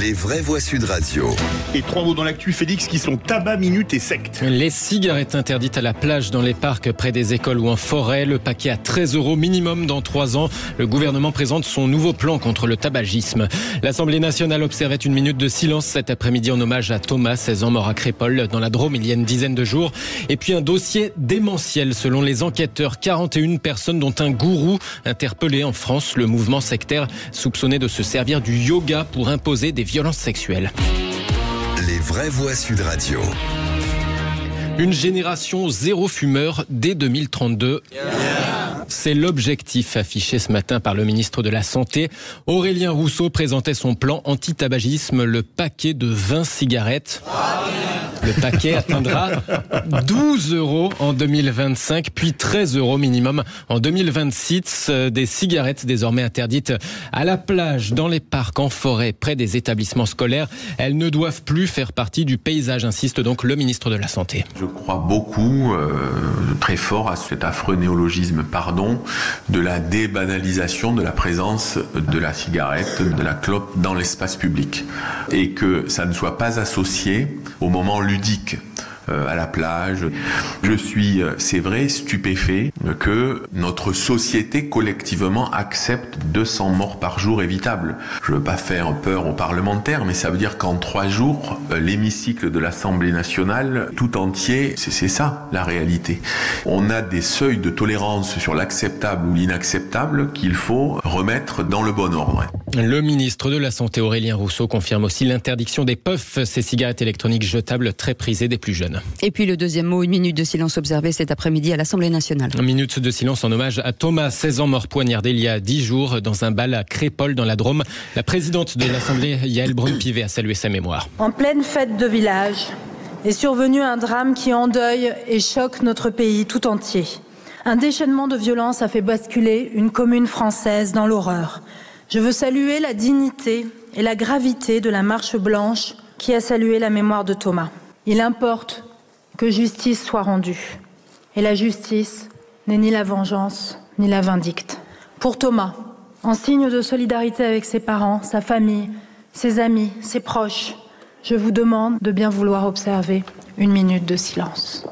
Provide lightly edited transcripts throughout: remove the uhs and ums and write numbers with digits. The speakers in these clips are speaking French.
Les vraies voix Sud Radio. Et 3 mots dans l'actu, Félix, qui sont tabac, minutes et sectes. Les cigarettes interdites à la plage, dans les parcs, près des écoles ou en forêt. Le paquet à 13 € minimum dans 3 ans. Le gouvernement présente son nouveau plan contre le tabagisme. L'Assemblée nationale observait une minute de silence cet après-midi en hommage à Thomas, 16 ans, mort à Crépol, dans la Drôme, il y a une dizaine de jours. Et puis un dossier démentiel, selon les enquêteurs. 41 personnes, dont un gourou interpellé en France. Le mouvement sectaire soupçonné de se servir du yoga pour imposer des violences sexuelles. Les vraies voix Sud Radio. Une génération zéro fumeur dès 2032. C'est l'objectif affiché ce matin par le ministre de la Santé. Aurélien Rousseau présentait son plan anti-tabagisme, le paquet de 20 cigarettes. Le paquet atteindra 12 € en 2025, puis 13 € minimum en 2026. Des cigarettes désormais interdites à la plage, dans les parcs, en forêt, près des établissements scolaires. Elles ne doivent plus faire partie du paysage, insiste donc le ministre de la Santé. Je crois beaucoup, très fort à cet affreux néologisme, de la débanalisation de la présence de la cigarette, de la clope dans l'espace public. Et que ça ne soit pas associé au moment ludique. À la plage. Je suis, c'est vrai, stupéfait que notre société collectivement accepte 200 morts par jour évitables. Je ne veux pas faire peur aux parlementaires, mais ça veut dire qu'en 3 jours, l'hémicycle de l'Assemblée nationale tout entier, c'est ça la réalité. On a des seuils de tolérance sur l'acceptable ou l'inacceptable qu'il faut remettre dans le bon ordre. Le ministre de la Santé, Aurélien Rousseau, confirme aussi l'interdiction des puffs, ces cigarettes électroniques jetables très prisées des plus jeunes. Et puis le deuxième mot, une minute de silence observée cet après-midi à l'Assemblée nationale. Une minute de silence en hommage à Thomas, 16 ans, mort poignardé il y a 10 jours dans un bal à Crépol dans la Drôme. La présidente de l'Assemblée, Yaël Braun-Pivet, a salué sa mémoire. En pleine fête de village est survenu un drame qui endeuille et choque notre pays tout entier. Un déchaînement de violence a fait basculer une commune française dans l'horreur. Je veux saluer la dignité et la gravité de la marche blanche qui a salué la mémoire de Thomas. Il importe que justice soit rendue. Et la justice n'est ni la vengeance, ni la vindicte. Pour Thomas, en signe de solidarité avec ses parents, sa famille, ses amis, ses proches, je vous demande de bien vouloir observer une minute de silence.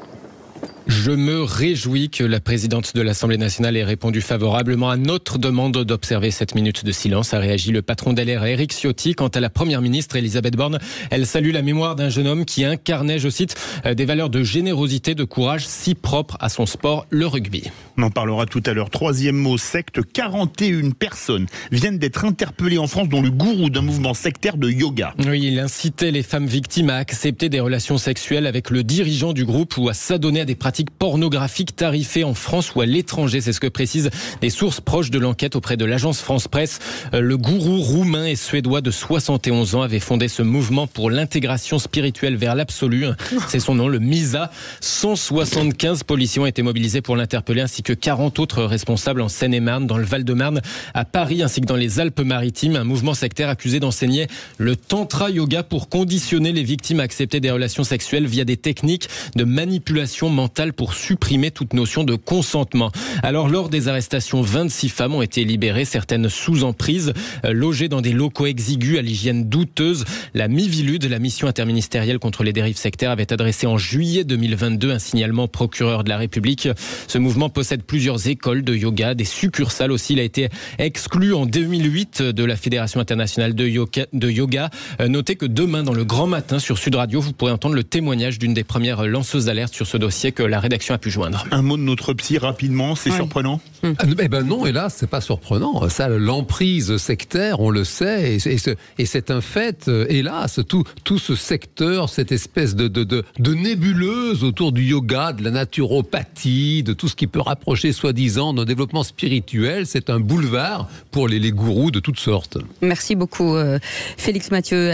Je me réjouis que la présidente de l'Assemblée nationale ait répondu favorablement à notre demande d'observer cette minute de silence, a réagi le patron d'LR, Éric Ciotti. Quant à la première ministre, Elisabeth Borne, elle salue la mémoire d'un jeune homme qui incarnait, je cite, des valeurs de générosité, de courage si propres à son sport, le rugby. On en parlera tout à l'heure. 3e mot, secte. 41 personnes viennent d'être interpellées en France, dont le gourou d'un mouvement sectaire de yoga. Oui, il incitait les femmes victimes à accepter des relations sexuelles avec le dirigeant du groupe ou à s'adonner à des pratiques pornographiques tarifées en France ou à l'étranger. C'est ce que précisent des sources proches de l'enquête auprès de l'agence France Presse. Le gourou roumain et suédois de 71 ans avait fondé ce mouvement pour l'intégration spirituelle vers l'absolu. C'est son nom, le MISA. 175 policiers ont été mobilisés pour l'interpeller, ainsi que 40 autres responsables en Seine-et-Marne, dans le Val-de-Marne, à Paris, ainsi que dans les Alpes-Maritimes. Un mouvement sectaire accusé d'enseigner le tantra yoga pour conditionner les victimes à accepter des relations sexuelles via des techniques de manipulation mentale pour supprimer toute notion de consentement. Alors, lors des arrestations, 26 femmes ont été libérées, certaines sous emprise, logées dans des locaux exigus à l'hygiène douteuse. La Mivilude, la mission interministérielle contre les dérives sectaires, avait adressé en juillet 2022 un signalement au procureur de la République. Ce mouvement possède plusieurs écoles de yoga, des succursales aussi. Il a été exclu en 2008 de la Fédération internationale de yoga. Notez que demain, dans le grand matin sur Sud Radio, vous pourrez entendre le témoignage d'une des premières lanceuses d'alerte sur ce dossier que la rédaction a pu joindre. Un mot de notre psy rapidement, c'est surprenant ? Eh ben non, hélas, c'est pas surprenant. Ça, l'emprise sectaire, on le sait, et c'est un fait. Hélas, tout ce secteur, cette espèce de nébuleuse autour du yoga, de la naturopathie, de tout ce qui peut rapprocher soi-disant d'un développement spirituel, c'est un boulevard pour les gourous de toutes sortes. Merci beaucoup, Félix Mathieu.